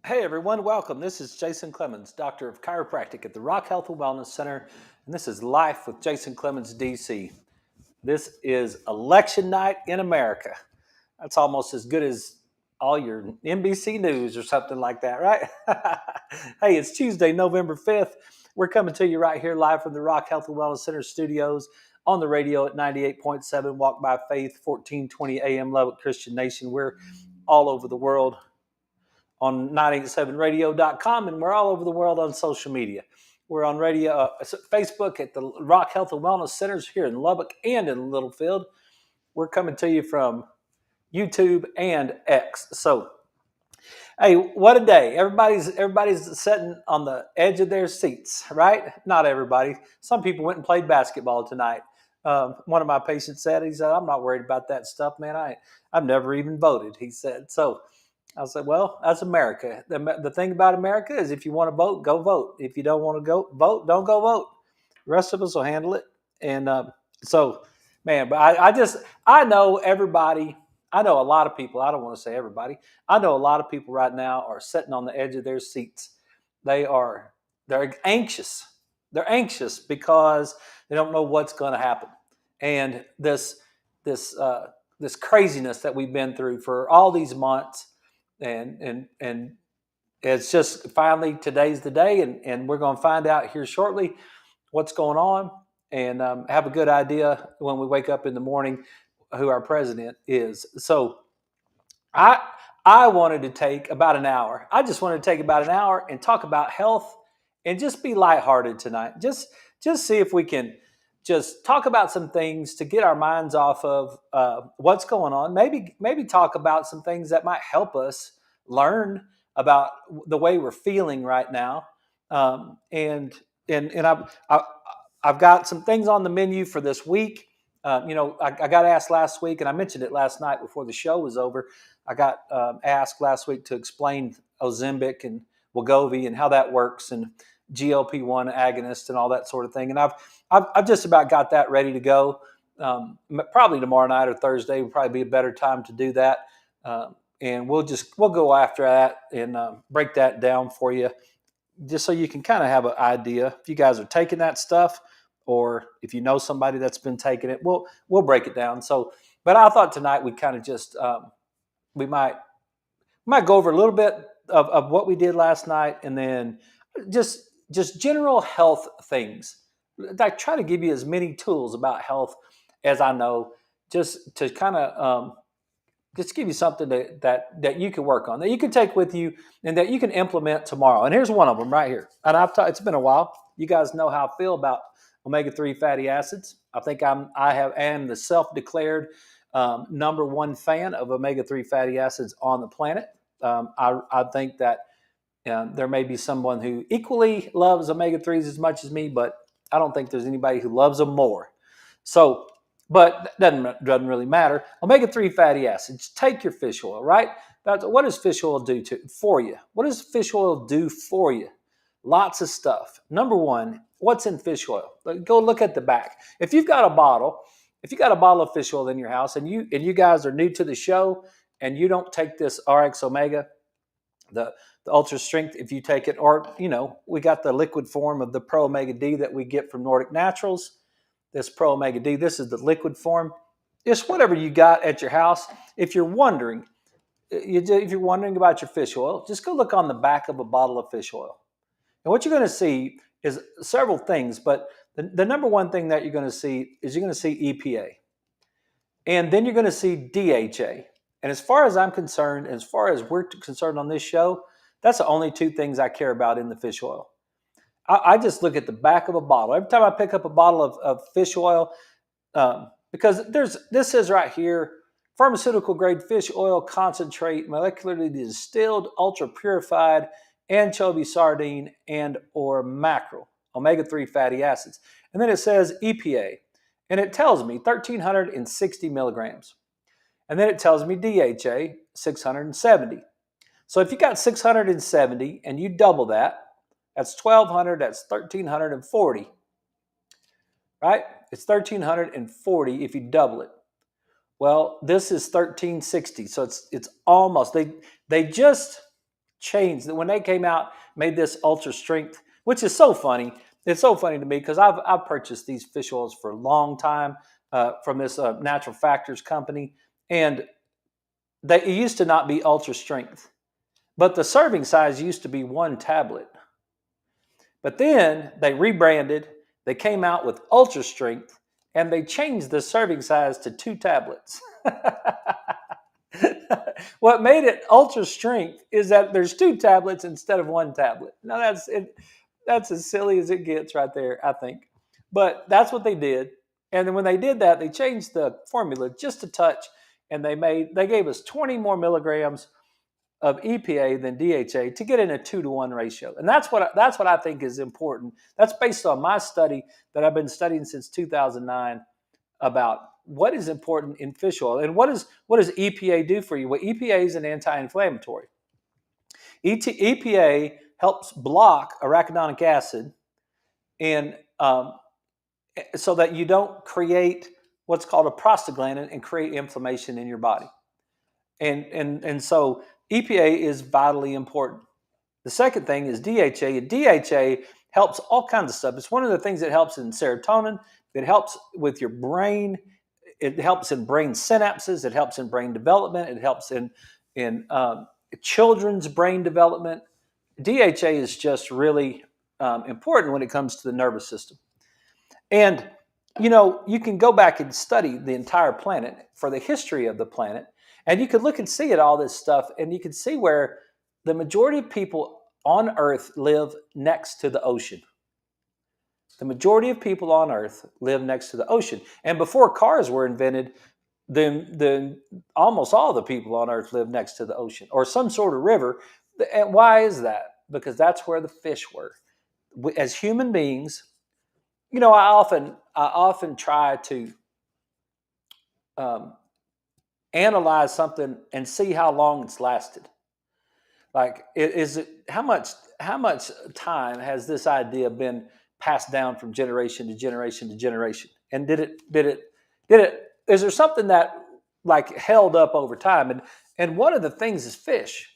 Hey everyone, welcome. This is Jason Clemmons, Doctor of Chiropractic at the Rock Health and Wellness Center, and this is Life with Jason Clemmons, DC. This is election night in America. That's almost as good as all your NBC News or something like that, right? Hey, it's Tuesday, November 5th. We're coming to you right here live from the Rock Health and Wellness Center studios on the radio at 98.7 Walk by Faith, 1420 AM Lubbock Christian Nation. We're all over the world on 987radio.com, and we're all over the world on social media. We're on radio, Facebook at the Rock Health and Wellness Centers here in Lubbock and in Littlefield. We're coming to you from YouTube and X. So, hey, what a day! Everybody's sitting on the edge of their seats, right? Not everybody. Some people went and played basketball tonight. One of my patients said, "I'm not worried about that stuff, man. I've never even voted." He said so. I said, well, that's America. The thing about America is if you want to vote, go vote. If you don't want to go vote, don't go vote. The rest of us will handle it. And so, man, but I know everybody. I know a lot of people. I don't want to say everybody. I know a lot of people right now are sitting on the edge of their seats. They're anxious. They're anxious because they don't know what's going to happen. And this craziness that we've been through for all these months. And it's just finally today's the day, and we're going to find out here shortly what's going on, and have a good idea when we wake up in the morning who our president is. So I wanted to take about an hour. I just wanted to take about an hour and talk about health and just be lighthearted tonight. Just see if we can just talk about some things to get our minds off of what's going on. Maybe talk about some things that might help us learn about the way we're feeling right now. And I've got some things on the menu for this week. I got asked last week, and I mentioned it last night before the show was over. I got asked last week to explain Ozempic and Wegovy and how that works, and GLP-1 agonist and all that sort of thing. And I've just about got that ready to go. Probably tomorrow night or Thursday would probably be a better time to do that. And we'll go after that and break that down for you, just so you can kind of have an idea if you guys are taking that stuff, or if you know somebody that's been taking it. We'll break it down. So, but I thought tonight we kind of just we might go over a little bit of what we did last night, and then just general health things. I try to give you as many tools about health as I know, just to kind of just give you something that you can work on, that you can take with you, and that you can implement tomorrow. And here's one of them right here. And it's been a while. You guys know how I feel about omega-3 fatty acids. I think I am the self-declared number one fan of omega-3 fatty acids on the planet. I think that there may be someone who equally loves omega-3s as much as me, but I don't think there's anybody who loves them more. So, but that doesn't really matter. Omega-3 fatty acids. Take your fish oil, right? What does fish oil do for you? What does fish oil do for you? Lots of stuff. Number one, what's in fish oil? Go look at the back. If you've got a bottle of fish oil in your house, and you guys are new to the show, and you don't take this RX Omega, the Ultra Strength, if you take it, or we got the liquid form of the Pro Omega D that we get from Nordic Naturals. This Pro Omega D, this is the liquid form. Just whatever you got at your house. If you're wondering about your fish oil, just go look on the back of a bottle of fish oil. And what you're going to see is several things, but the number one thing that you're going to see is EPA. And then you're going to see DHA. And as far as I'm concerned, as far as we're concerned on this show, that's the only two things I care about in the fish oil. I just look at the back of a bottle. Every time I pick up a bottle of fish oil, because this says right here, pharmaceutical grade fish oil concentrate, molecularly distilled, ultra purified anchovy, sardine, and or mackerel, omega-3 fatty acids. And then it says EPA, and it tells me 1,360 milligrams. And then it tells me DHA, 670. So if you got 670 and you double that, that's 1,200, that's 1,340, right? It's 1,340 if you double it. Well, this is 1,360, so it's almost, they just changed. When they came out, made this ultra strength, which is so funny. It's so funny to me because I've purchased these fish oils for a long time from this Natural Factors company, and it used to not be ultra strength, but the serving size used to be one tablet. But then they rebranded, they came out with ultra strength, and they changed the serving size to two tablets. What made it ultra strength is that there's two tablets instead of one tablet. Now that's it. That's as silly as it gets right there, I think. But that's what they did. And then when they did that, they changed the formula just a touch, and they gave us 20 more milligrams of EPA than DHA to get in a 2-to-1 ratio. And that's what I think is important. That's based on my study that I've been studying since 2009 about what is important in fish oil. And what does EPA do for you? Well, EPA is an anti-inflammatory. EPA helps block arachidonic acid, and so that you don't create what's called a prostaglandin and create inflammation in your body. And so EPA is vitally important. The second thing is DHA. DHA helps all kinds of stuff. It's one of the things that helps in serotonin. It helps with your brain. It helps in brain synapses. It helps in brain development. It helps in children's brain development. DHA is just really important when it comes to the nervous system. And, you can go back and study the entire planet for the history of the planet, and you could look and see at all this stuff, and you can see where the majority of people on Earth live next to the ocean. The majority of people on Earth live next to the ocean. And before cars were invented, then almost all the people on Earth live next to the ocean or some sort of river. And why is that? Because that's where the fish were. As human beings, I often try to analyze something and see how long it's lasted. Like, how much time has this idea been passed down from generation to generation to generation? And is there something that like held up over time? And one of the things is fish.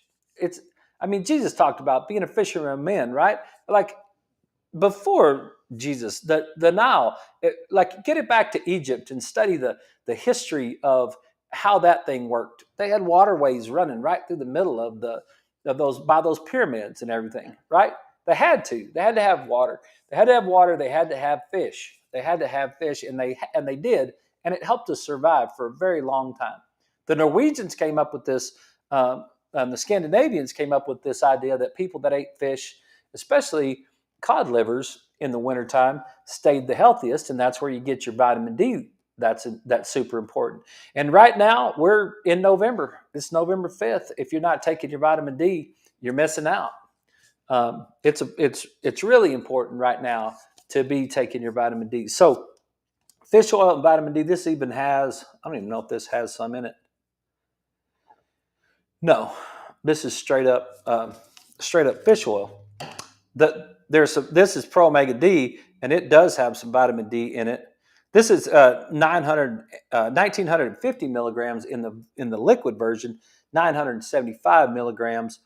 Jesus talked about being a fisherman of men, right? Like, before Jesus, the Nile, get it back to Egypt and study the history of how that thing worked. They had waterways running right through the middle of those pyramids and everything, right? They had to have water. They had to have water. They had to have fish. And they did, and it helped us survive for a very long time. The Norwegians came up with this. The Scandinavians came up with this idea that people that ate fish, especially cod livers in the wintertime, stayed the healthiest, and that's where you get your vitamin D. That's super important. And right now we're in November. It's November 5th. If you're not taking your vitamin D, you're missing out. It's really important right now to be taking your vitamin D. So fish oil and vitamin D. This even has, I don't even know if this has some in it. No, this is straight up fish oil. This is Pro Omega D, and it does have some vitamin D in it. This is 1,950 milligrams in the liquid version, 975 milligrams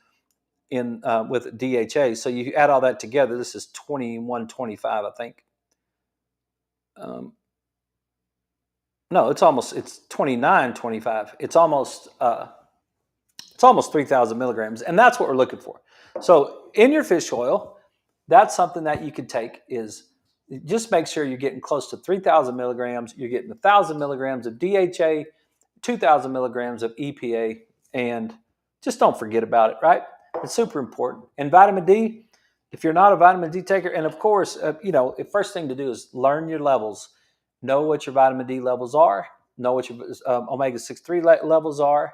with DHA. So you add all that together, this is 2125, I think. No, it's 2925. It's almost 3,000 milligrams, and that's what we're looking for. So in your fish oil, that's something that you could take. Is just make sure you're getting close to 3,000 milligrams. You're getting 1,000 milligrams of DHA, 2,000 milligrams of EPA, and just don't forget about it, right? It's super important. And vitamin D, if you're not a vitamin D taker, and of course, the first thing to do is learn your levels. Know what your vitamin D levels are. Know what your omega-6 3 levels are.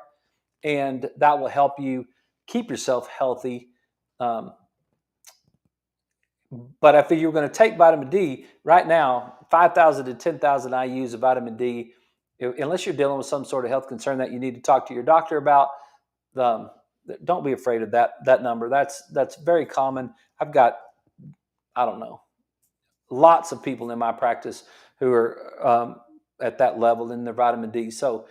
And that will help you keep yourself healthy. But if you're going to take vitamin D, right now, 5,000 to 10,000 IUs of vitamin D, unless you're dealing with some sort of health concern that you need to talk to your doctor about, don't be afraid of that number. That's very common. I've got, I don't know, lots of people in my practice who are at that level in their vitamin D. So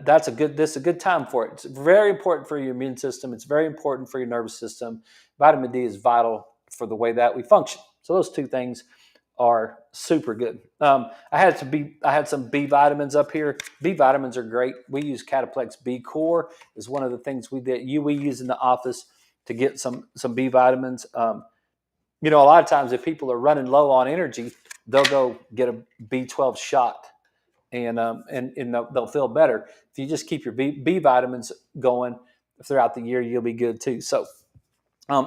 This is a good time for it. It's very important for your immune system. It's very important for your nervous system. Vitamin D is vital for the way that we function. So those two things are super good. I had some B vitamins up here. B vitamins are great. We use Cataplex B Core is one of the things we use in the office to get some B vitamins. A lot of times if people are running low on energy, they'll go get a B12 shot and they'll feel better. If you just keep your B vitamins going throughout the year, you'll be good too. So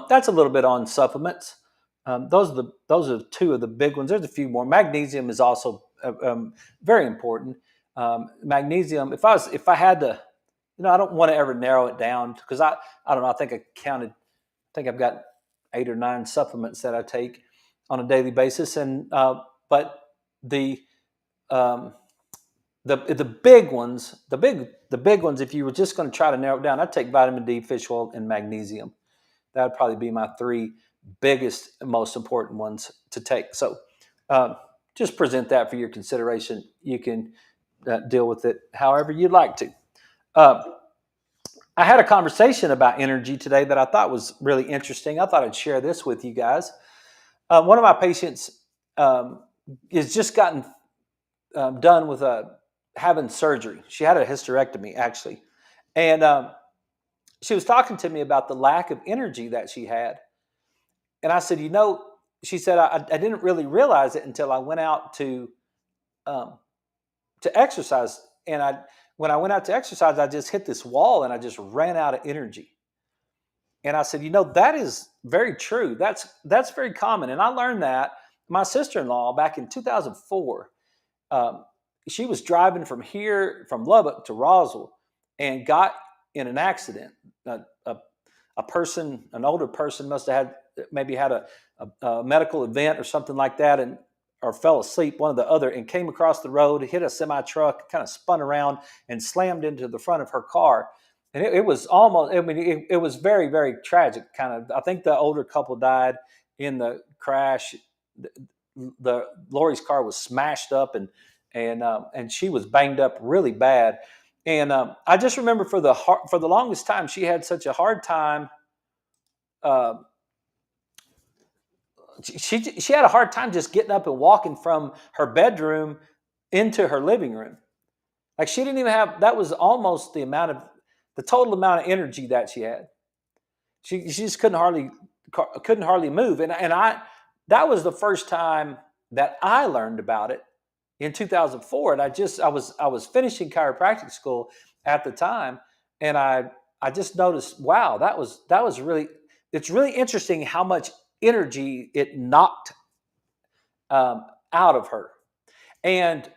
that's a little bit on supplements. Those are two of the big ones. There's a few more. Magnesium is also very important. Magnesium. If I had to, I don't want to ever narrow it down because I don't know. I think I counted. I think I've got 8 or 9 supplements that I take on a daily basis, and but the big ones, the big ones. If you were just going to try to narrow it down, I'd take vitamin D, fish oil, and magnesium. That would probably be my 3 biggest, most important ones to take. So just present that for your consideration. You can deal with it however you'd like to. I had a conversation about energy today that I thought was really interesting. I thought I'd share this with you guys. One of my patients has just gotten done with having surgery. She had a hysterectomy, actually. And she was talking to me about the lack of energy that she had. And I said, she said, I didn't really realize it until I went out to exercise. And when I went out to exercise, I just hit this wall and I just ran out of energy. And I said, that is very true. That's very common. And I learned that my sister-in-law back in 2004, she was driving from Lubbock to Roswell and got in an accident. An older person must have had a medical event or something like that, or fell asleep, one or the other, and came across the road, hit a semi truck, kind of spun around and slammed into the front of her car. And it was almost, it was very, very tragic. Kind of, I think the older couple died in the crash. The Lori's car was smashed up, and she was banged up really bad. And I just remember for the longest time, she had such a hard time. She had a hard time just getting up and walking from her bedroom into her living room. Like she didn't even have. That was almost the total amount of energy that she had. She just couldn't hardly move. And that was the first time that I learned about it in 2004. And I was finishing chiropractic school at the time, and I just noticed, wow, that was really. It's really interesting how much energy it knocked out of her. And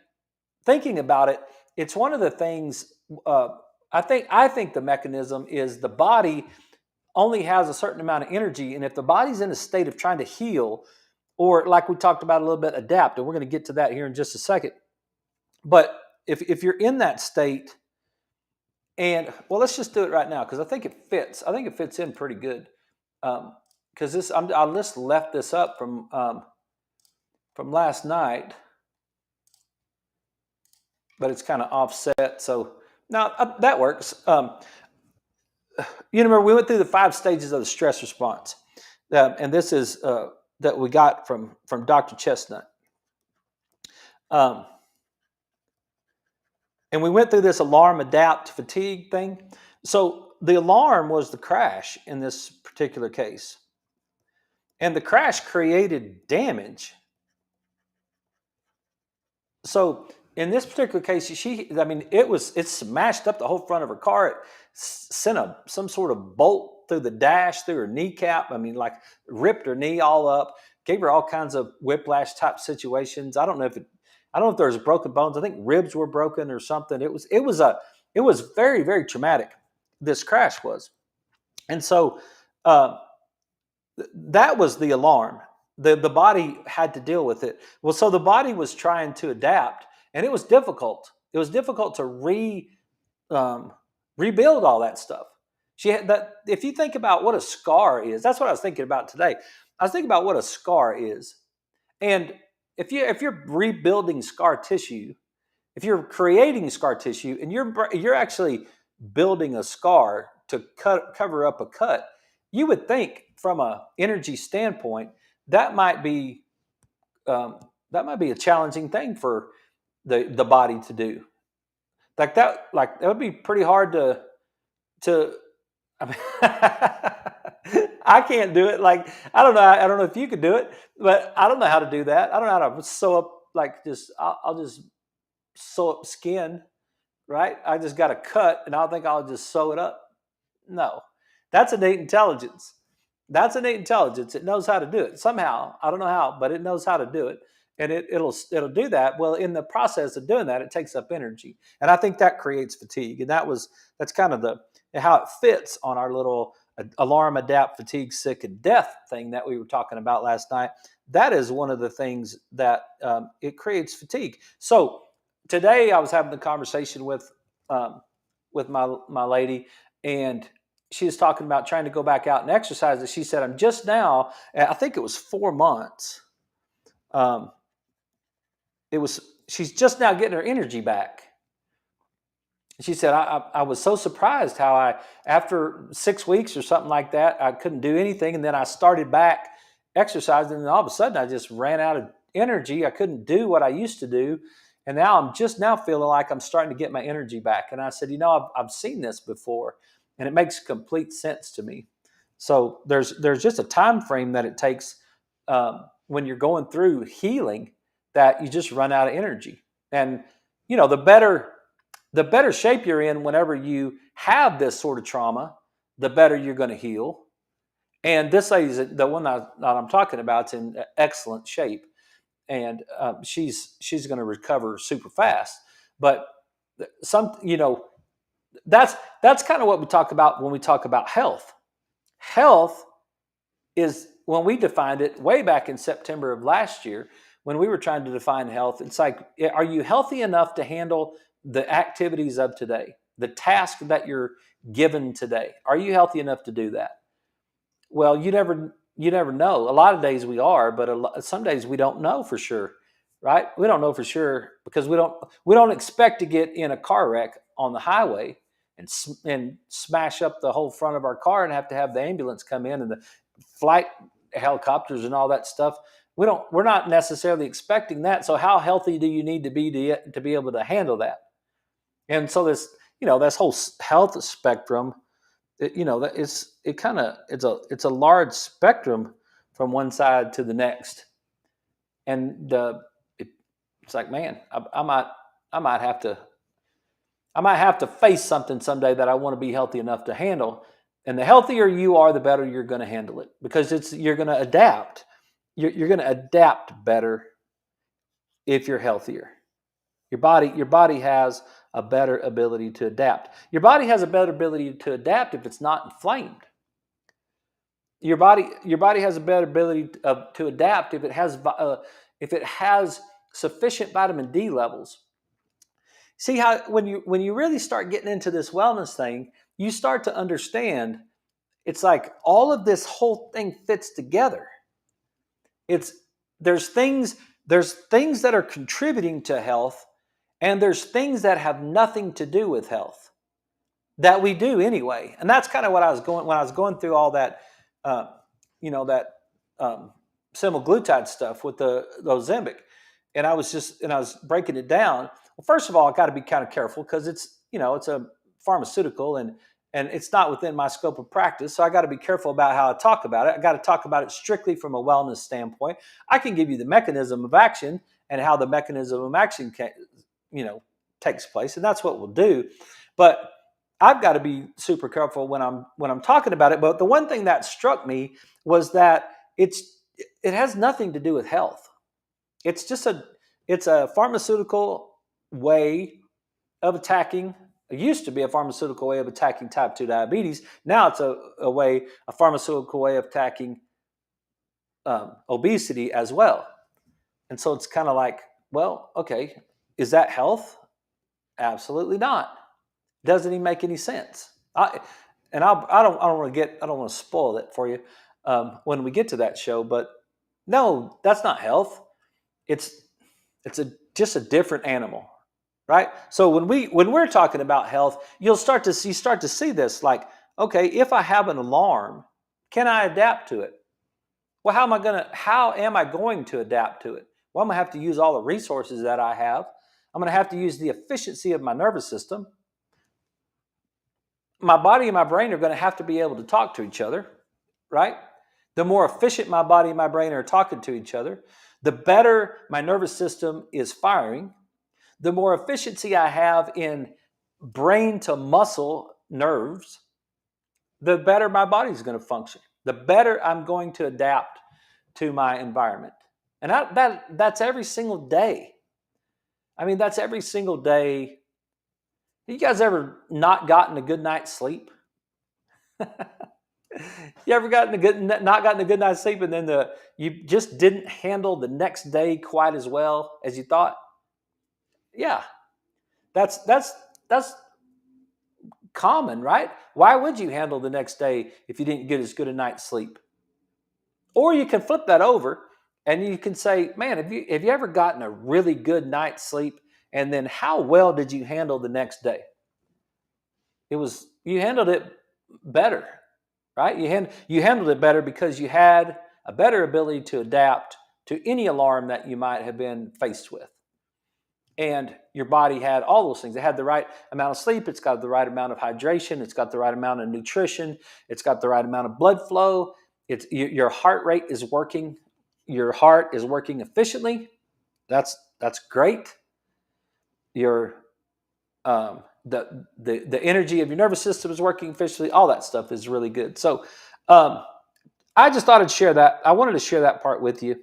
thinking about it, it's one of the things. I think the mechanism is the body only has a certain amount of energy, and if the body's in a state of trying to heal, or like we talked about a little bit, adapt, and we're going to get to that here in just a second. But if you're in that state, and well, let's just do it right now because I think it fits. I think it fits in pretty good. Because I just left this up from last night, but it's kind of offset. So now that works. Remember we went through the 5 stages of the stress response, and this is that we got from Dr. Chestnut. And we went through this alarm, adapt, fatigue thing. So the alarm was the crash in this particular case. And the crash created damage. So in this particular case, it smashed up the whole front of her car. It sent some sort of bolt through the dash, through her kneecap. Like ripped her knee all up, gave her all kinds of whiplash type situations. I don't know if there was broken bones. I think ribs were broken or something. It was very, very traumatic. This crash was. And so, that was the alarm. The body had to deal with it. Well, so the body was trying to adapt, and it was difficult. It was difficult to rebuild all that stuff. She had that. If you think about what a scar is, that's what I was thinking about today. I was thinking about what a scar is, and if you're rebuilding scar tissue, If you're creating scar tissue and you're actually building a scar to cover up a cut, you would think from a energy standpoint that might be um, a challenging thing for the body to do. That would be pretty hard to. I mean, I can't do it. Like I don't know. I don't know if you could do it, but I don't know how to do that. I don't know how to sew up. Like just I'll just sew up skin, right? I just got a cut, and I'll think I'll just sew it up. No, that's innate intelligence. That's innate intelligence. It knows how to do it somehow. I don't know how, but it knows how to do it, and it'll do that. Well, in the process of doing that, it takes up energy, and I think that creates fatigue. And that's kind of the how it fits on our little alarm, adapt, fatigue, sick, and death thing that we were talking about last night. That is one of the things that it creates fatigue. So today I was having a conversation with my lady, and she was talking about trying to go back out and exercise. And she said, I'm just now, I think it was 4 months. Um, she's just now getting her energy back. She said, I was so surprised how after 6 weeks or something like that, I couldn't do anything. And then I started back exercising, and all of a sudden I just ran out of energy. I couldn't do what I used to do. And now I'm just now feeling like I'm starting to get my energy back. And I said, I've seen this before, and it makes complete sense to me. So there's just a time frame that it takes when you're going through healing that you just run out of energy. And the better shape you're in whenever you have this sort of trauma, the better you're going to heal. And this lady's the one that I'm talking about is in excellent shape, and she's going to recover super fast. But that's kind of what we talk about when we talk about health. Health is, when we defined it way back in September of last year, when we were trying to define health, it's like, are you healthy enough to handle the activities of today, the task that you're given today? Are you healthy enough to do that? Well, you never know. A lot of days we are, but some days we don't know for sure, right? We don't know for sure because we don't expect to get in a car wreck on the highway and smash up the whole front of our car and have to have the ambulance come in and the flight helicopters and all that stuff. We're not necessarily expecting that. So how healthy do you need to be able to handle that? And so this whole health spectrum, it's a large spectrum from one side to the next. And it's like, man, I might have to face something someday that I want to be healthy enough to handle. And the healthier you are, the better you're going to handle it, because you're going to adapt. You're going to adapt better if you're healthier. Your body has a better ability to adapt. Your body has a better ability to adapt if it's not inflamed. Your body has a better ability to adapt if it has sufficient vitamin D levels. See how when you really start getting into this wellness thing, you start to understand it's like all of this whole thing fits together. There's things that are contributing to health, and there's things that have nothing to do with health that we do anyway. And that's kind of what I was going through all that, that semaglutide stuff with the Ozempic, and I was breaking it down. Well, first of all, I got to be kind of careful because it's a pharmaceutical, and it's not within my scope of practice. So I got to be careful about how I talk about it. I got to talk about it strictly from a wellness standpoint. I can give you the mechanism of action and how the mechanism of action takes place, and that's what we'll do. But I've got to be super careful when I'm talking about it. But the one thing that struck me was that it has nothing to do with health. It's just a pharmaceutical way of attacking. It used to be a pharmaceutical way of attacking type 2 diabetes. Now it's a pharmaceutical way of attacking obesity as well. And so it's kind of like, well, okay, is that health? Absolutely not. Doesn't even make any sense. I don't want to spoil it for you when we get to that show, but no, that's not health. It's just a different animal. right? So when we're talking about health, you start to see this like, okay, if I have an alarm, can I adapt to it? Well, how am I going to adapt to it? Well, I'm going to have to use all the resources that I have. I'm going to have to use the efficiency of my nervous system. My body and my brain are going to have to be able to talk to each other, right? The more efficient my body and my brain are talking to each other, the better my nervous system is firing, the more efficiency I have in brain to muscle nerves, the better my body's going to function, the better I'm going to adapt to my environment. And that's every single day. I mean, that's every single day. You guys ever not gotten a good night's sleep? You ever not gotten a good night's sleep, and then you just didn't handle the next day quite as well as you thought? Yeah, that's common, right? Why would you handle the next day if you didn't get as good a night's sleep? Or you can flip that over and you can say, man, have you ever gotten a really good night's sleep? And then how well did you handle the next day? You handled it better, right? You handled it better because you had a better ability to adapt to any alarm that you might have been faced with. And your body had all those things. It had the right amount of sleep. It's got the right amount of hydration. It's got the right amount of nutrition. It's got the right amount of blood flow. Your heart rate is working. Your heart is working efficiently. That's great. Your the energy of your nervous system is working efficiently. All that stuff is really good. So I just thought I'd share that. I wanted to share that part with you,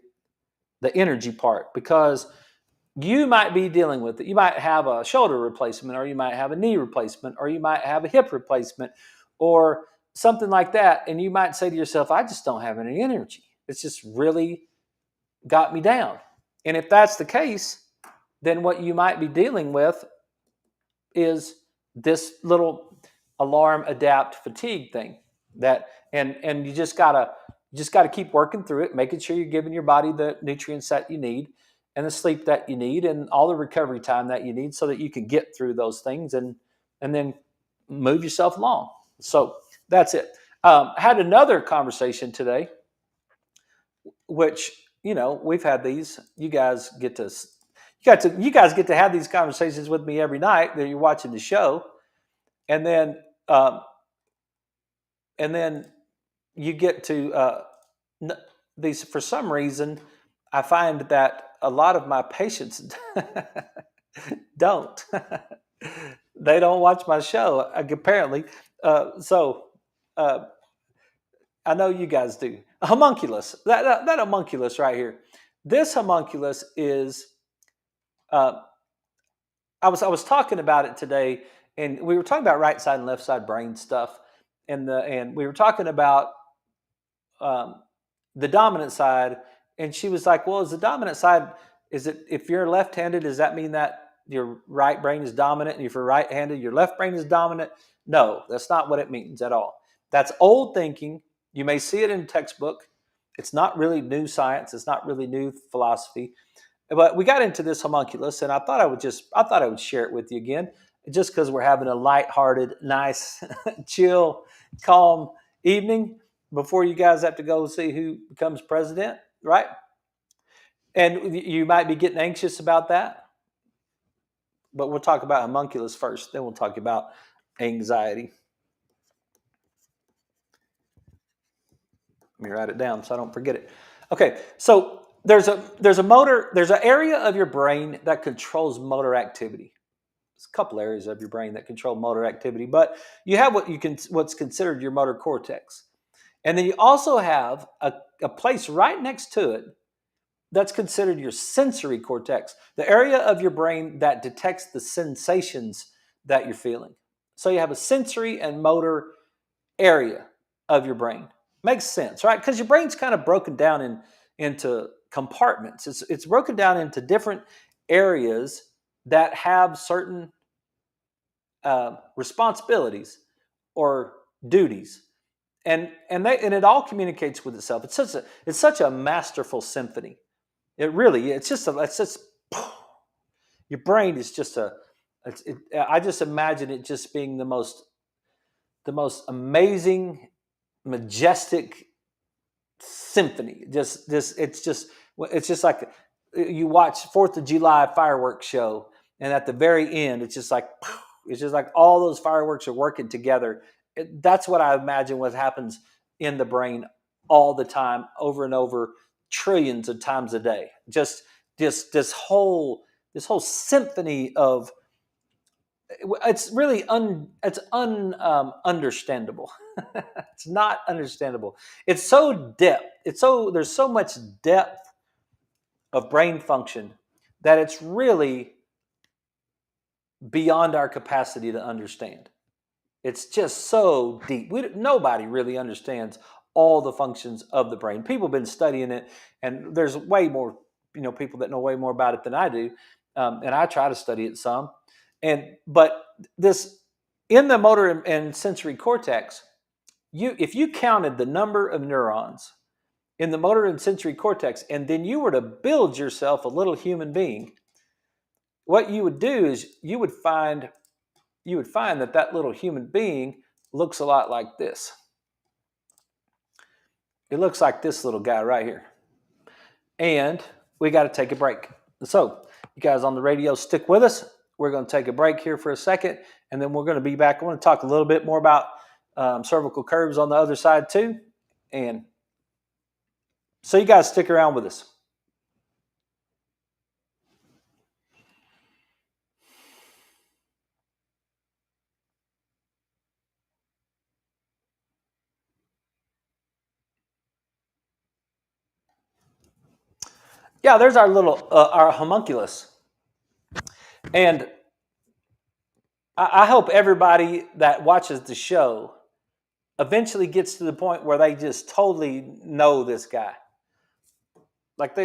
the energy part, because you might be dealing with it. You might have a shoulder replacement, or you might have a knee replacement, or you might have a hip replacement, or something like that. And you might say to yourself, I just don't have any energy. It's just really got me down. And if that's the case, then what you might be dealing with is this little alarm adapt fatigue thing and you just gotta keep working through it, making sure you're giving your body the nutrients that you need and the sleep that you need and all the recovery time that you need so that you can get through those things and then move yourself along. So that's it. I had another conversation today, which we've had these. You guys get to have these conversations with me every night that you're watching the show, and then um, and then you get to these. For some reason, I find that a lot of my patients don't. They don't watch my show apparently. So I know you guys do. A homunculus. That homunculus right here. This homunculus is. Uh, I was talking about it today, and we were talking about right side and left side brain stuff, and we were talking about um, the dominant side, and she was like, "Well, is the dominant side? Is it if you're left-handed? Does that mean that your right brain is dominant, and if you're right-handed, your left brain is dominant?" No, that's not what it means at all. That's old thinking. You may see it in a textbook. It's not really new science. It's not really new philosophy. But we got into this homunculus, and I thought I would share it with you again, just because we're having a lighthearted, nice, chill, calm evening before you guys have to go see who becomes president, right? And you might be getting anxious about that, but we'll talk about homunculus first, then we'll talk about anxiety. Let me write it down so I don't forget it. Okay, so there's an area of your brain that controls motor activity. There's a couple areas of your brain that control motor activity, but you have what's considered your motor cortex. And then you also have a place right next to it that's considered your sensory cortex, the area of your brain that detects the sensations that you're feeling. So you have a sensory and motor area of your brain. Makes sense, right? Because your brain's kind of broken down into compartments. It's broken down into different areas that have certain responsibilities or duties, and it all communicates with itself. It's such a masterful symphony. It really, it's just your brain is just I just imagine it just being the most amazing, majestic symphony. It's just like you watch Fourth of July fireworks show, and at the very end, it's just like all those fireworks are working together. That's what I imagine what happens in the brain all the time, over and over, trillions of times a day. Just this whole symphony of it's really understandable. It's not understandable. It's so depth. There's so much depth of brain function that it's really beyond our capacity to understand. It's just so deep. Nobody really understands all the functions of the brain. People have been studying it, and there's way more, people that know way more about it than I do. And I try to study it some. But this in the motor and sensory cortex, if you counted the number of neurons in the motor and sensory cortex, and then you were to build yourself a little human being, what you would do is you would find that little human being looks a lot like this. It looks like this little guy right here. And we got to take a break. So, you guys on the radio, stick with us. We're going to take a break here for a second, and then we're going to be back. I want to talk a little bit more about cervical curves on the other side too. And so you guys stick around with us. Yeah, there's our homunculus. And I hope everybody that watches the show eventually gets to the point where they just totally know this guy. Like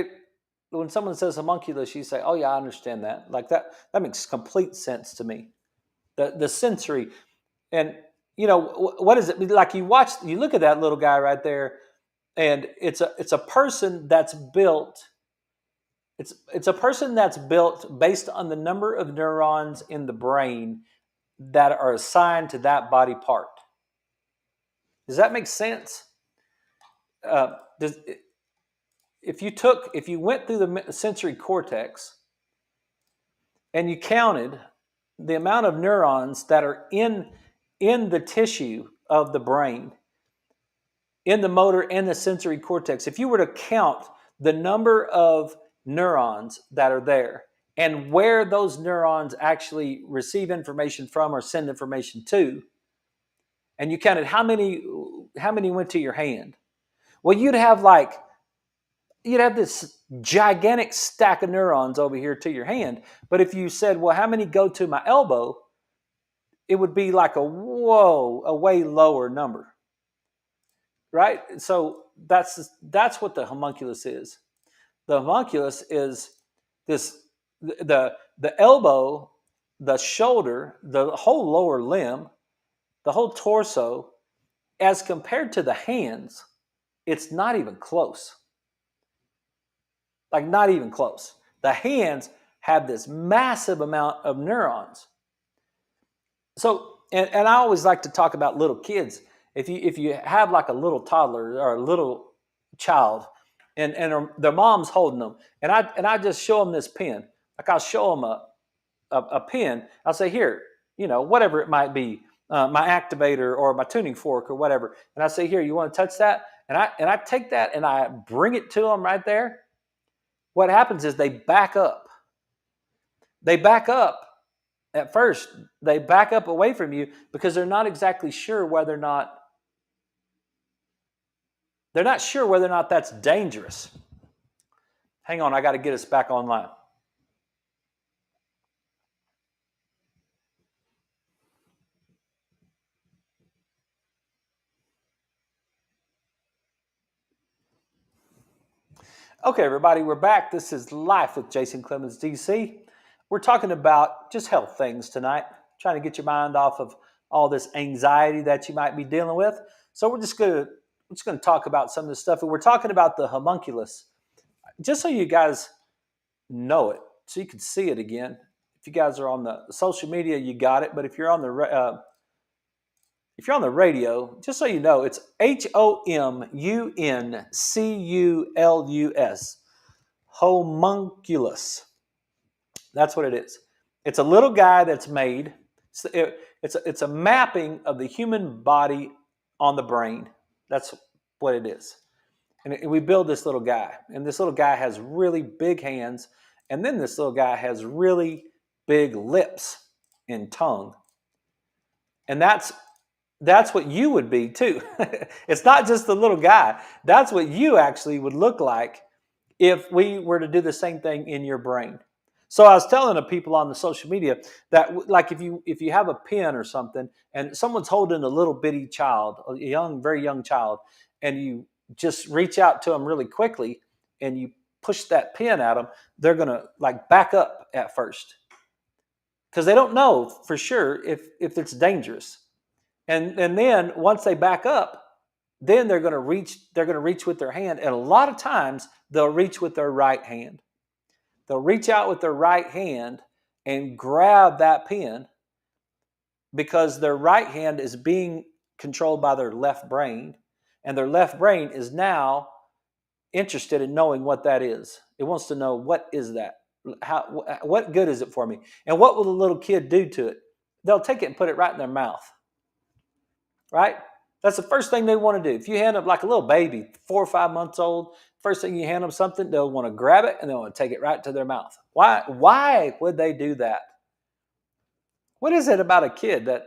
when someone says homunculus, you say, "Oh yeah, I understand that." Like that makes complete sense to me. The sensory, and what is it like? You look at that little guy right there, and it's a person that's built. It's a person that's built based on the number of neurons in the brain that are assigned to that body part. Does that make sense? Uh, does, if you went through the sensory cortex and you counted the amount of neurons that are in the tissue of the brain, in the motor and the sensory cortex, if you were to count the number of neurons that are there and where those neurons actually receive information from or send information to, and you counted how many went to your hand, well, you'd have this gigantic stack of neurons over here to your hand. But if you said, well, how many go to my elbow, it would be like a way lower number, right? So that's what the homunculus is. The homunculus is the elbow, the shoulder, the whole lower limb, the whole torso, as compared to the hands. It's not even close. Like, not even close. The hands have this massive amount of neurons. So, and I always like to talk about little kids. If you have like a little toddler or a little child, and their mom's holding them, and I just show them this pen. Like, I'll show them a pen. I'll say, here, whatever it might be, my activator or my tuning fork or whatever. And I say, here, you want to touch that? And I take that and I bring it to them right there. What happens is they back up. They back up. At first, they back up away from you because they're not exactly sure whether or not that's dangerous. Hang on, I got to get us back online. Okay, everybody, we're back. This is Life with Jason Clemmons, DC. We're talking about just health things tonight, trying to get your mind off of all this anxiety that you might be dealing with. So we're just going to talk about some of this stuff. And we're talking about the homunculus. Just so you guys know it, so you can see it again. If you guys are on the social media, you got it. But if you're on the radio, just so you know, it's Homunculus. Homunculus. That's what it is. It's a little guy that's made. It's a mapping of the human body on the brain. That's what it is. And we build this little guy. And this little guy has really big hands. And then this little guy has really big lips and tongue. And that's what you would be too. It's not just the little guy. That's what you actually would look like if we were to do the same thing in your brain. So I was telling the people on the social media that, like, if you have a pen or something and someone's holding a little bitty child, very young child, and you just reach out to them really quickly and you push that pen at them, they're gonna like back up at first because they don't know for sure if it's dangerous. And then once they back up, then they're gonna reach with their hand, and a lot of times they'll reach with their right hand. They'll reach out with their right hand and grab that pen because their right hand is being controlled by their left brain, and their left brain is now interested in knowing what that is. It wants to know, what is that? What good is it for me? And what will the little kid do to it? They'll take it and put it right in their mouth. Right? That's the first thing they want to do. If you hand them, like a little baby, 4 or 5 months old, first thing you hand them something, they'll want to grab it and they'll want to take it right to their mouth. Why would they do that? What is it about a kid that,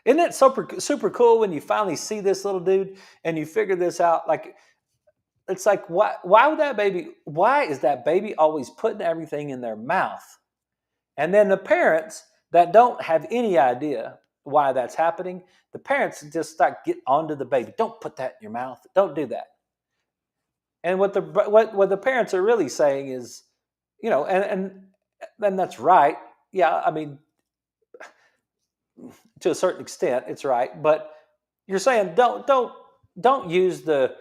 isn't it super cool when you finally see this little dude and you figure this out? Like, it's like, why is that baby always putting everything in their mouth? And then the parents that don't have any idea why that's happening, the parents just start get onto the baby. Don't put that in your mouth. Don't do that. And what the parents are really saying is, and that's right. Yeah, I mean, to a certain extent, it's right. But you're saying don't use the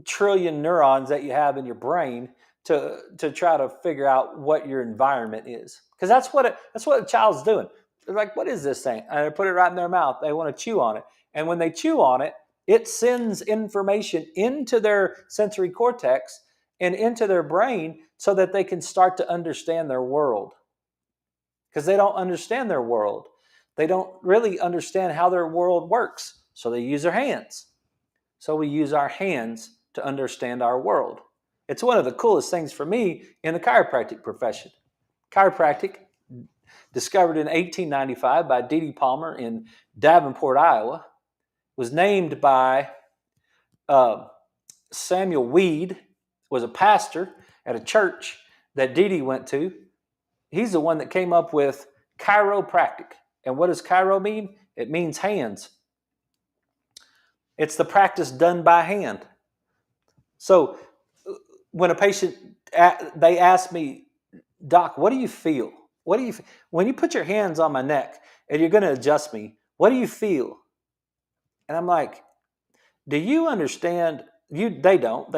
trillion neurons that you have in your brain to try to figure out what your environment is, because that's what a child's doing. They're like, what is this thing? And they put it right in their mouth. They want to chew on it. And when they chew on it, it sends information into their sensory cortex and into their brain so that they can start to understand their world. Because they don't understand their world. They don't really understand how their world works. So they use their hands. So we use our hands to understand our world. It's one of the coolest things for me in the chiropractic profession. Chiropractic, discovered in 1895 by D.D. Palmer in Davenport, Iowa, was named by Samuel Weed, was a pastor at a church that D.D. went to. He's the one that came up with chiropractic. And what does chiro mean? It means hands. It's the practice done by hand. So when a patient, they ask me, Doc, what do you feel? When you put your hands on my neck and you're going to adjust me, what do you feel? And I'm like, do you understand? They don't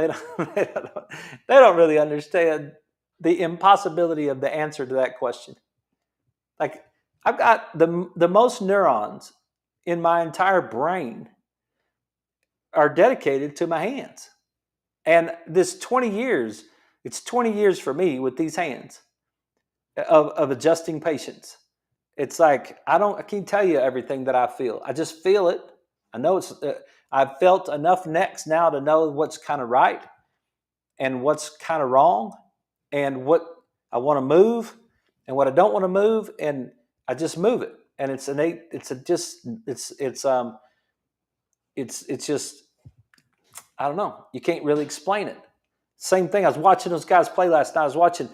really understand the impossibility of the answer to that question. Like, I've got the most neurons in my entire brain are dedicated to my hands. And this 20 years, it's 20 years for me with these hands of adjusting patients. It's like, I can't tell you everything that I feel. I just feel it. I know I've felt enough necks now to know what's kind of right and what's kind of wrong and what I want to move and what I don't want to move. And I just move it. And it's innate. It's just, I don't know. You can't really explain it. Same thing. I was watching those guys play last night. I was watching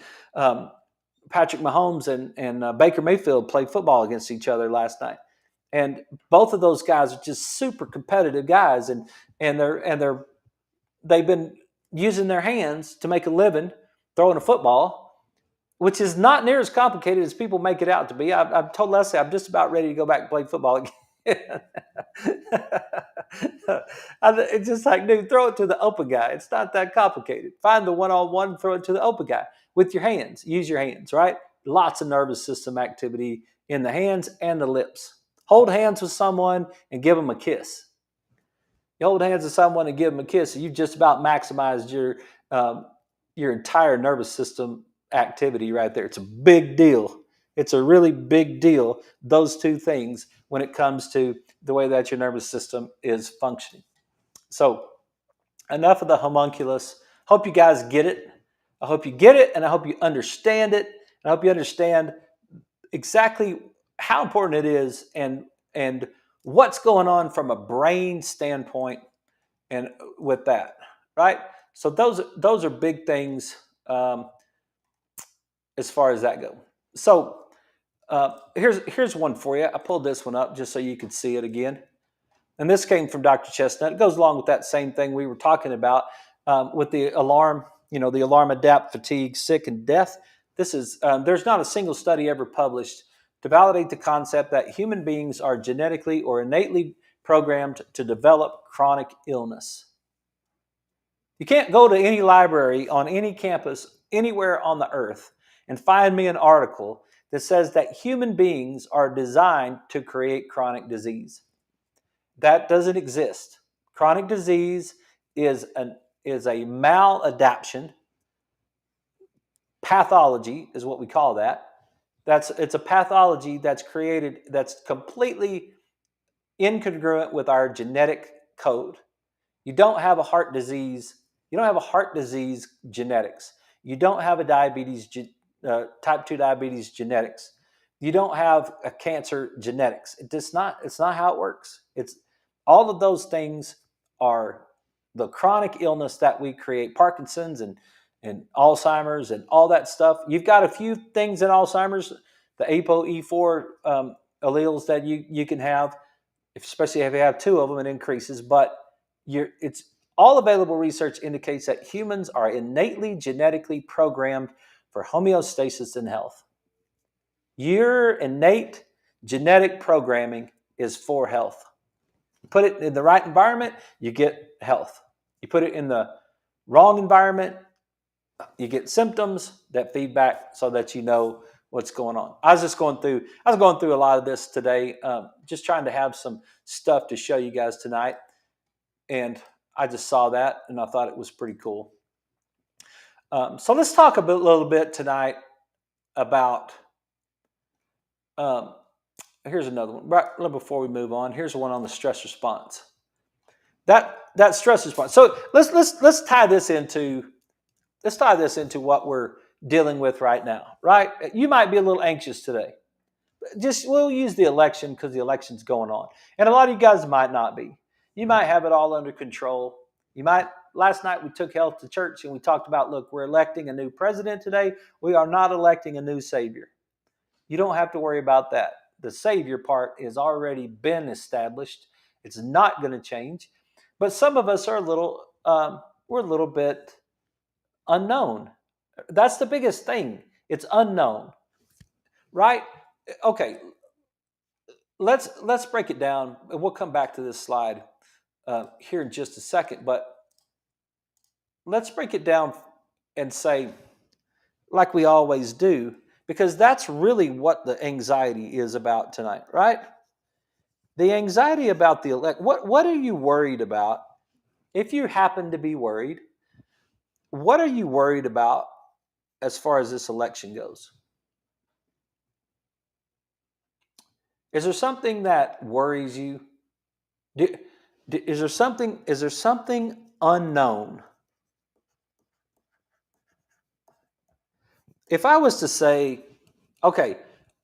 Patrick Mahomes and Baker Mayfield play football against each other last night, and both of those guys are just super competitive guys, and they've been using their hands to make a living throwing a football, which is not near as complicated as people make it out to be. I've told Leslie I'm just about ready to go back and play football again. It's just like, dude, throw it to the open guy. It's not that complicated. Find the one-on-one, throw it to the open guy with your hands. Use your hands, right? lots of nervous system activity in the hands and the lips. Hold hands with someone and give them a kiss. You hold hands with someone and give them a kiss, and you've just about maximized your entire nervous system activity right there. It's a big deal. It's a really big deal, those two things, when it comes to the way that your nervous system is functioning. So, enough of the homunculus. Hope you guys get it. I hope you get it, and I hope you understand it. And I hope you understand exactly how important it is and what's going on from a brain standpoint and with that, right? So those are big things as far as that goes. So here's one for you. I pulled this one up just so you could see it again. And this came from Dr. Chestnut. It goes along with that same thing we were talking about with the alarm, the alarm, adapt, fatigue, sick, and death. This is there's not a single study ever published to validate the concept that human beings are genetically or innately programmed to develop chronic illness. You can't go to any library on any campus anywhere on the earth and find me an article that says that human beings are designed to create chronic disease. That doesn't exist. Chronic disease is a maladaptation. Pathology is what we call that. It's a pathology that's created that's completely incongruent with our genetic code. You don't have a heart disease. You don't have a heart disease genetics. You don't have a type 2 diabetes genetics. You don't have a cancer genetics. It's not how it works. It's all of those things are the chronic illness that we create, Parkinson's and Alzheimer's and all that stuff. You've got a few things in Alzheimer's, the ApoE4 alleles that you can have, especially if you have two of them, it increases. But it's all available research indicates that humans are innately genetically programmed for homeostasis and health. Your innate genetic programming is for health. You put it in the right environment, you get health. You put it in the wrong environment, you get symptoms that feedback so that you know what's going on. I was going through a lot of this today, just trying to have some stuff to show you guys tonight. And I just saw that and I thought it was pretty cool. So let's talk a little bit tonight about, here's another one. Right before we move on, here's one on the stress response. That stress response. So let's tie this into what we're dealing with right now, right? You might be a little anxious today. We'll use the election because the election's going on. And a lot of you guys might not be. You might have it all under control. Last night we took health to church and we talked about, look, we're electing a new president today. We are not electing a new savior. You don't have to worry about that. The savior part has already been established. It's not going to change. But some of us are we're a little bit unknown. That's the biggest thing. It's unknown, right? Okay, let's break it down, and we'll come back to this slide here in just a second. But let's break it down and say, like we always do, because that's really what the anxiety is about tonight, right? The anxiety about the elect. What are you worried about? If you happen to be worried, what are you worried about as far as this election goes? Is there something that worries you? Is there something unknown? If I was to say, okay,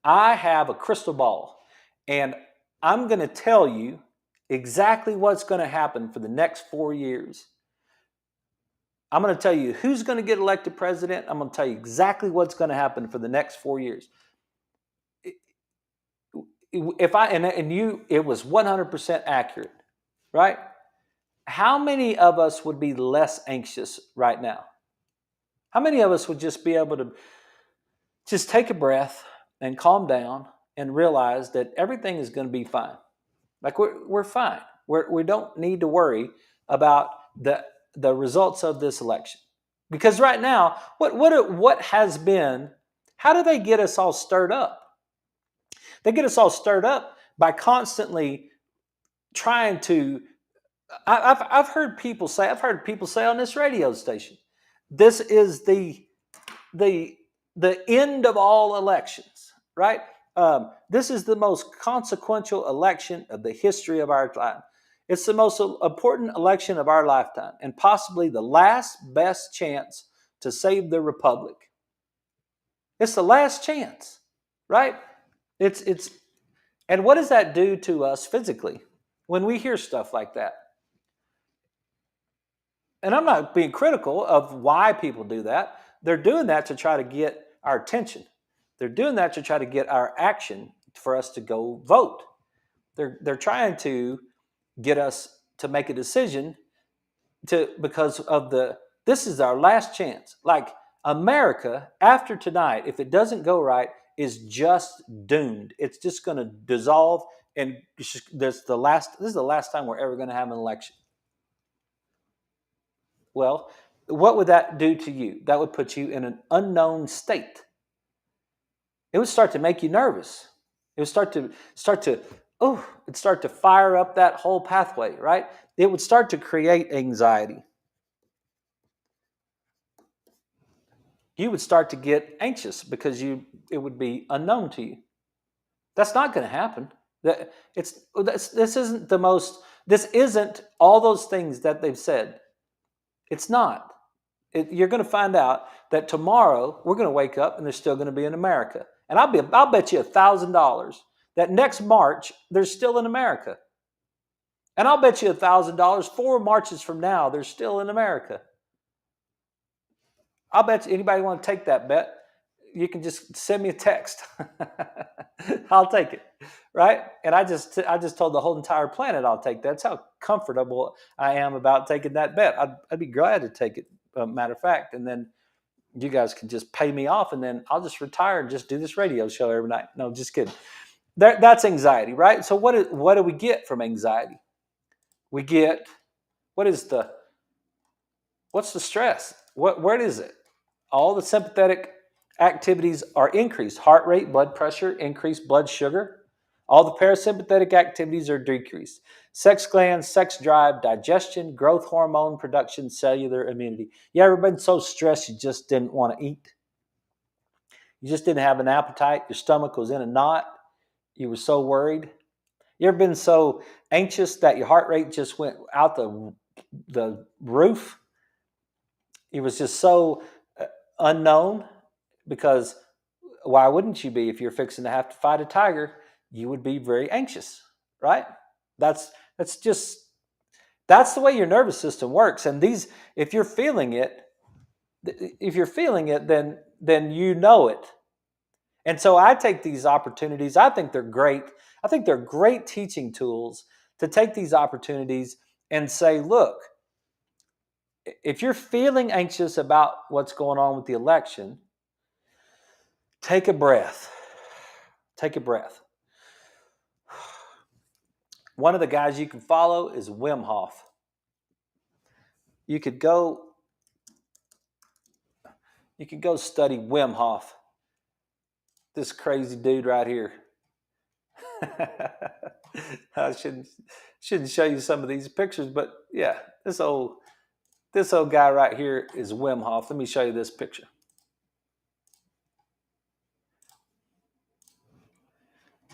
I have a crystal ball and I'm going to tell you exactly what's going to happen for the next 4 years. I'm going to tell you who's going to get elected president. I'm going to tell you exactly what's going to happen for the next 4 years. It was 100% accurate, right? How many of us would be less anxious right now? How many of us would just be able to just take a breath and calm down and realize that everything is going to be fine? Like we're fine. We don't need to worry about the results of this election, because right now, what has been How do they get us all stirred up? They get us all stirred up by constantly trying to. I've heard people say. I've heard people say on this radio station, this is the the end of all elections, right? This is the most consequential election of the history of our time. It's the most important election of our lifetime, and possibly the last best chance to save the republic. It's the last chance, right? It's and what does that do to us physically when we hear stuff like that? And I'm not being critical of why people do that. They're doing that to try to get our attention. They're doing that to try to get our action for us to go vote. They're trying to get us to make a decision because of this is our last chance. Like America, after tonight, if it doesn't go right, is just doomed. It's just going to dissolve, and this is the last time we're ever going to have an election. Well, what would that do to you? That would put you in an unknown state. It would start to make you nervous. It would start to fire up that whole pathway, right? It would start to create anxiety. You would start to get anxious because it would be unknown to you. That's not going to happen. This isn't all those things that they've said. It's not. You're going to find out that tomorrow we're going to wake up and there's still going to be in America. And I'll bet you $1,000 that next March there's still in America. And I'll bet you $1,000 4 marches from now there's still in America. I'll bet you anybody want to take that bet, you can just send me a text. I'll take it, right? And I just told the whole entire planet I'll take that. That's how comfortable I am about taking that bet. I'd be glad to take it, matter of fact. And then you guys can just pay me off, and then I'll just retire and just do this radio show every night. No, just kidding. That's anxiety, right? So what do we get from anxiety? We get what's the stress? Where is it? All the sympathetic activities are increased. Heart rate, blood pressure, increased blood sugar. All the parasympathetic activities are decreased. Sex glands, sex drive, digestion, growth hormone production, cellular immunity. You ever been so stressed you just didn't want to eat? You just didn't have an appetite. Your stomach was in a knot. You were so worried. You ever been so anxious that your heart rate just went out the roof? It was just so unknown, because why wouldn't you be? If you're fixing to have to fight a tiger, you would be very anxious, right? That's the way your nervous system works. And if you're feeling it, then you know it. And so I take these opportunities. I think they're great. I think they're great teaching tools to take these opportunities and say, look, if you're feeling anxious about what's going on with the election, take a breath. Take a breath. One of the guys you can follow is Wim Hof. You could go study Wim Hof. This crazy dude right here. I shouldn't show you some of these pictures, but yeah, this old guy right here is Wim Hof. Let me show you this picture.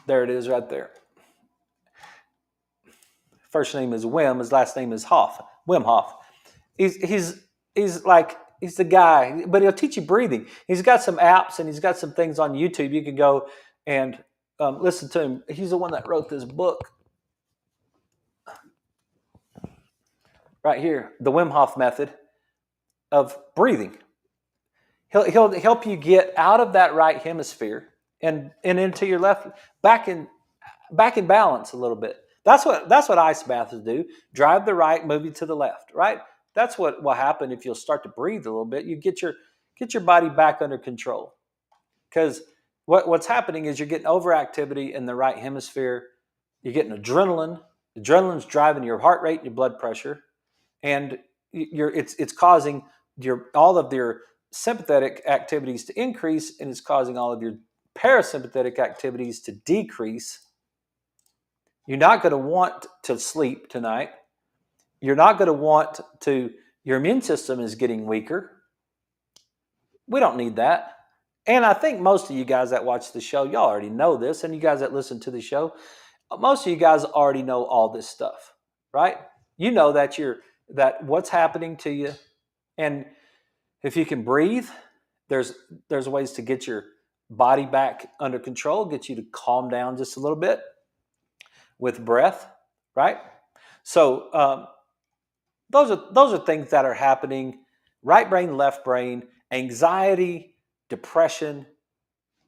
There it is right there. First name is Wim. His last name is Hof. Wim Hof. He's the guy, but he'll teach you breathing. He's got some apps and he's got some things on YouTube. You can go and listen to him. He's the one that wrote this book right here, The Wim Hof Method of Breathing. He'll help you get out of that right hemisphere and into your left, back in balance a little bit. That's what ice baths do. Drive the right, move you to the left, right? That's what will happen if you'll start to breathe a little bit. You get your body back under control. Because what's happening is you're getting overactivity in the right hemisphere. You're getting adrenaline. Adrenaline's driving your heart rate and your blood pressure, and it's causing all of your sympathetic activities to increase, and it's causing all of your parasympathetic activities to decrease. You're not going to want to sleep tonight. You're not going to want to, your immune system is getting weaker. We don't need that. And I think most of you guys that watch the show, y'all already know this. And you guys that listen to the show, most of you guys already know all this stuff, right? You know that that what's happening to you. And if you can breathe, there's ways to get your body back under control, get you to calm down just a little bit with breath, right? So those are things that are happening. Right brain, left brain, anxiety, depression,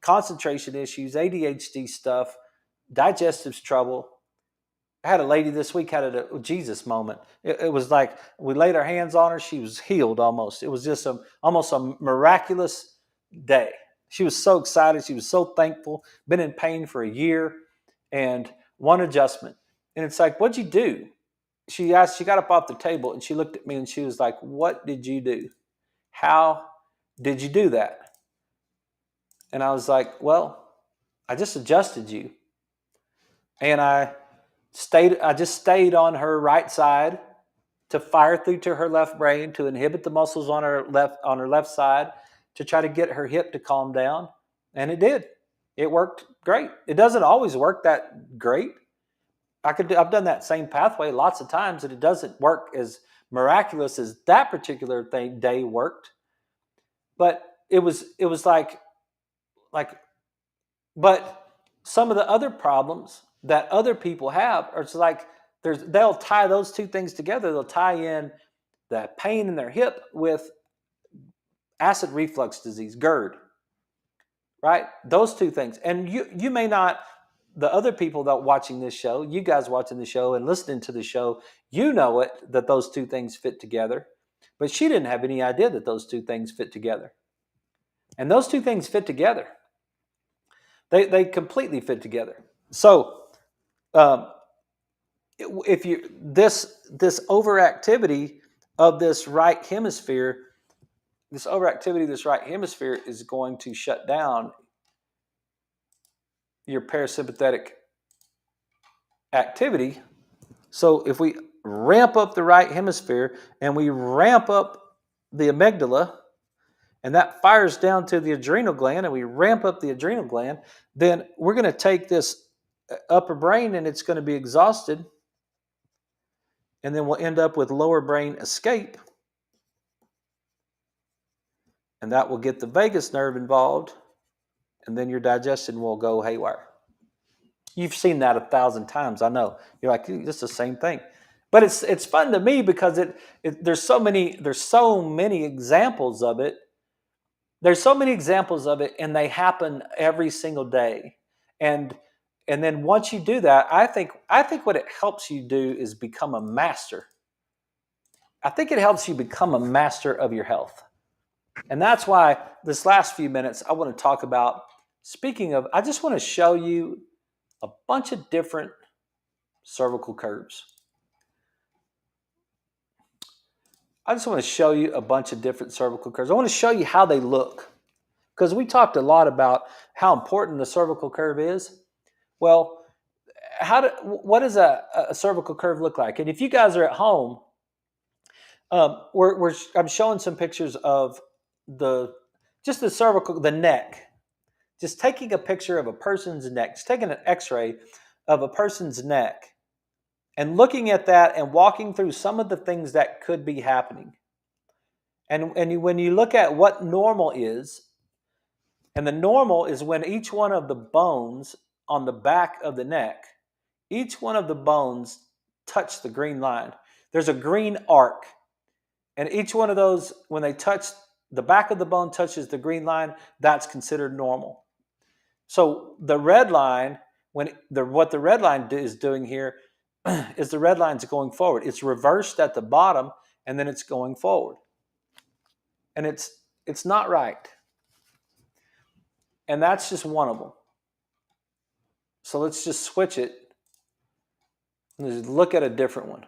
concentration issues, ADHD stuff, digestive trouble. I had a lady this week had a Jesus moment. It was like we laid our hands on her. She was healed almost. It was just almost a miraculous day. She was so excited. She was so thankful. Been in pain for a year, and one adjustment. And it's like, what'd you do? She asked. She got up off the table and she looked at me and she was like, "What did you do? How did you do that?" And I was like, "Well, I just adjusted you, and I just stayed on her right side to fire through to her left brain to inhibit the muscles on her left side to try to get her hip to calm down, and it did. It worked great. It doesn't always work that great. I've done that same pathway lots of times, and it doesn't work as miraculous as that particular day worked. But it was like but some of the other problems that other people have are like they'll tie those two things together. They'll tie in the pain in their hip with acid reflux disease, GERD, right? Those two things. And you may not, the other people that watching this show, you guys watching the show and listening to the show, you know it, that those two things fit together. But she didn't have any idea that those two things fit together. And those two things fit together. They completely fit together. So if you this overactivity of this right hemisphere, this right hemisphere is going to shut down your parasympathetic activity. So if we ramp up the right hemisphere and we ramp up the amygdala, and that fires down to the adrenal gland, and we ramp up the adrenal gland, then we're going to take this upper brain and it's going to be exhausted, and then we'll end up with lower brain escape, and that will get the vagus nerve involved, and then your digestion will go haywire. You've seen that 1,000 times, I know. You're like, it's the same thing. But it's fun to me because there's so many examples of it. There's so many examples of it, and they happen every single day. And then once you do that, I think what it helps you do is become a master. I think it helps you become a master of your health. And that's why this last few minutes I want to talk about, speaking of, I just want to show you a bunch of different cervical curves. I just want to show you a bunch of different cervical curves. I want to show you how they look, because we talked a lot about how important the cervical curve is. Well, what does a cervical curve look like? And if you guys are at home, I'm showing some pictures of the cervical, the neck. Just taking a picture of a person's neck, just taking an X-ray of a person's neck, and looking at that and walking through some of the things that could be happening. And when you look at what normal is, and the normal is when each one of the bones on the back of the neck, each one of the bones touch the green line. There's a green arc. And each one of those, when they touch, the back of the bone touches the green line, that's considered normal. So the red line, what the red line is doing here is the red line's going forward. It's reversed at the bottom, and then it's going forward. And it's not right. And that's just one of them. So let's just switch it and just look at a different one.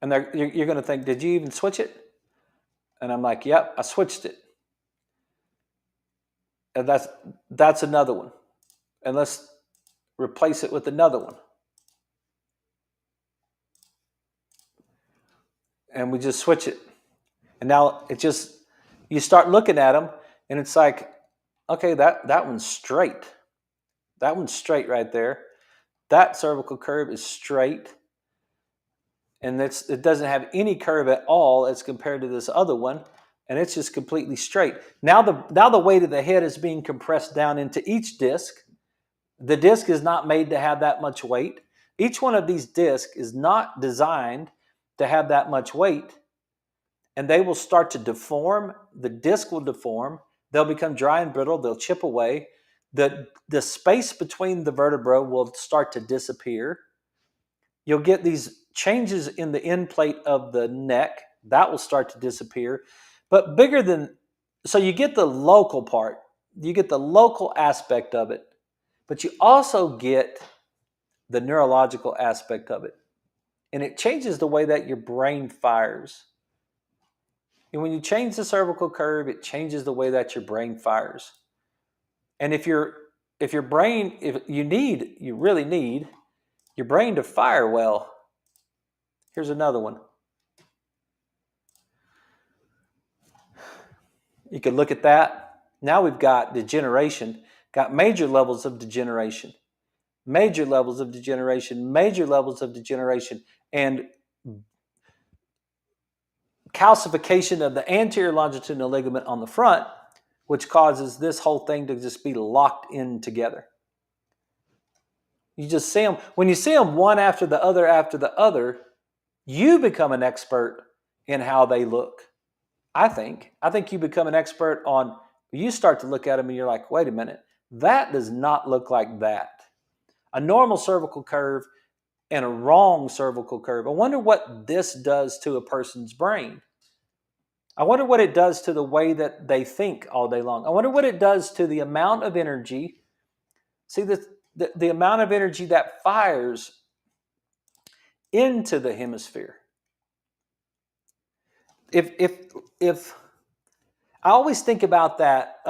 And you're going to think, did you even switch it? And I'm like, yep, I switched it. And that's another one. And let's replace it with another one. And we just switch it. And now you start looking at them and it's like, okay, that one's straight. That one's straight right there. That cervical curve is straight. And it doesn't have any curve at all as compared to this other one. And it's just completely straight. Now the weight of the head is being compressed down into each disc. The disc is not made to have that much weight. Each one of these discs is not designed to have that much weight. And they will start to deform. The disc will deform. They'll become dry and brittle. They'll chip away. The space between the vertebrae will start to disappear. You'll get these changes in the end plate of the neck. That will start to disappear. But so you get the local part. You get the local aspect of it. But you also get the neurological aspect of it. And it changes the way that your brain fires. And when you change the cervical curve, it changes the way that your brain fires. And if you really need your brain to fire well, here's another one. You could look at that. Now we've got degeneration, got major levels of degeneration, major levels of degeneration, major levels of degeneration, and calcification of the anterior longitudinal ligament on the front, which causes this whole thing to just be locked in together. You just see them. When you see them one after the other, you become an expert in how they look. I think you become an expert on, you start to look at them and you're like, wait a minute, that does not look like that. A normal cervical curve and a wrong cervical curve. I wonder what this does to a person's brain. I wonder what it does to the way that they think all day long. I wonder what it does to the amount of energy. See, the amount of energy that fires into the hemisphere. If I always think about that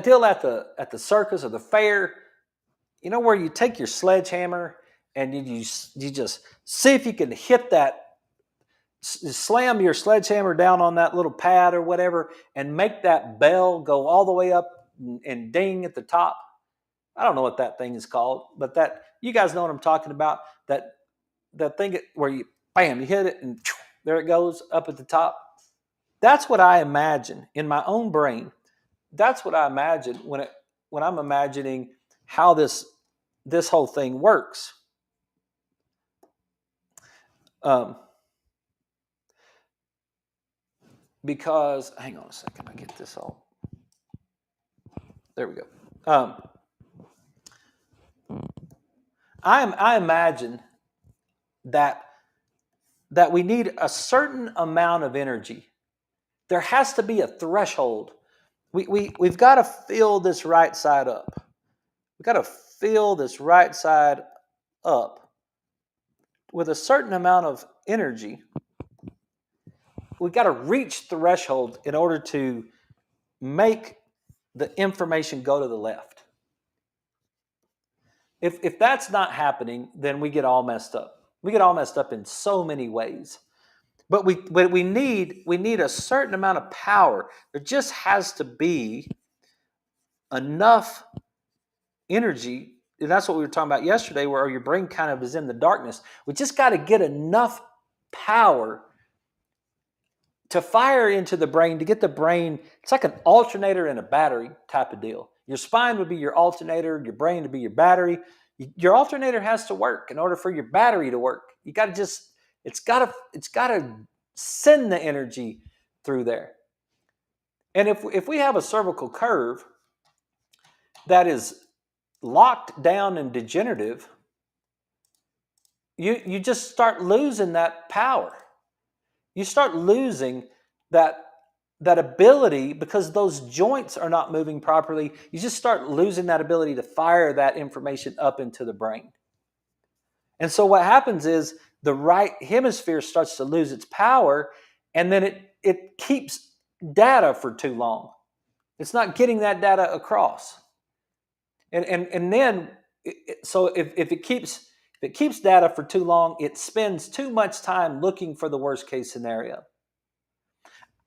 deal at the circus or the fair, you know, where you take your sledgehammer and you just see if you can hit that, slam your sledgehammer down on that little pad or whatever and make that bell go all the way up and ding at the top. I don't know what that thing is called, but that, you guys know what I'm talking about. That thing where you bam, you hit it and there it goes up at the top. That's what I imagine in my own brain. That's what I imagine when I'm imagining how this whole thing works. Because, hang on a second, I get this all. There we go. I imagine that we need a certain amount of energy. There has to be a threshold. We've got to fill this right side up. We've got to fill this right side up with a certain amount of energy. We've got to reach threshold in order to make the information go to the left. If that's not happening, then we get all messed up. We get all messed up in so many ways. But we need a certain amount of power. There just has to be enough energy, and that's what we were talking about yesterday, where your brain kind of is in the darkness. We just got to get enough power to fire into the brain, to get the brain. It's like an alternator and a battery type of deal. Your spine would be your alternator, your brain would be your battery. Your alternator has to work in order for your battery to work. You got to it's got to send the energy through there. And if we have a cervical curve that is locked down and degenerative, you just start losing that power. You start losing that ability, because those joints are not moving properly. You just start losing that ability to fire that information up into the brain. And so what happens is the right hemisphere starts to lose its power, and then it keeps data for too long. It's not getting that data across. And then so if it keeps data for too long, it spends too much time looking for the worst case scenario.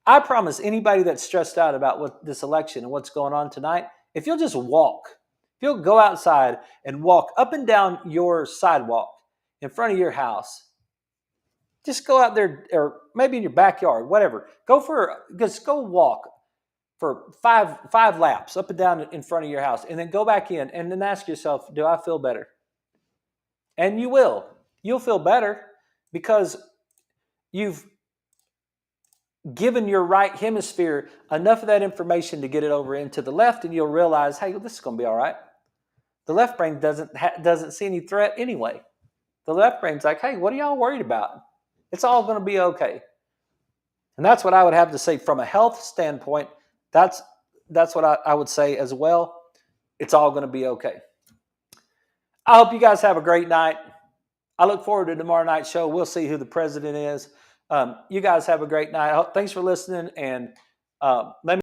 I promise anybody that's stressed out about what this election and what's going on tonight, if you'll just walk, if you'll go outside and walk up and down your sidewalk in front of your house, just go out there, or maybe in your backyard, whatever. Just go walk for five laps up and down in front of your house, and then go back in and then ask yourself, do I feel better? And you will. You'll feel better because you've given your right hemisphere enough of that information to get it over into the left, and you'll realize, hey, this is going to be all right. The left brain doesn't see any threat anyway. The left brain's like, hey, what are y'all worried about? It's all going to be okay. And that's what I would have to say from a health standpoint. That's what I would say as well. It's all going to be okay. I hope you guys have a great night. I look forward to tomorrow night's show. We'll see who the president is. You guys have a great night. Thanks for listening, and let me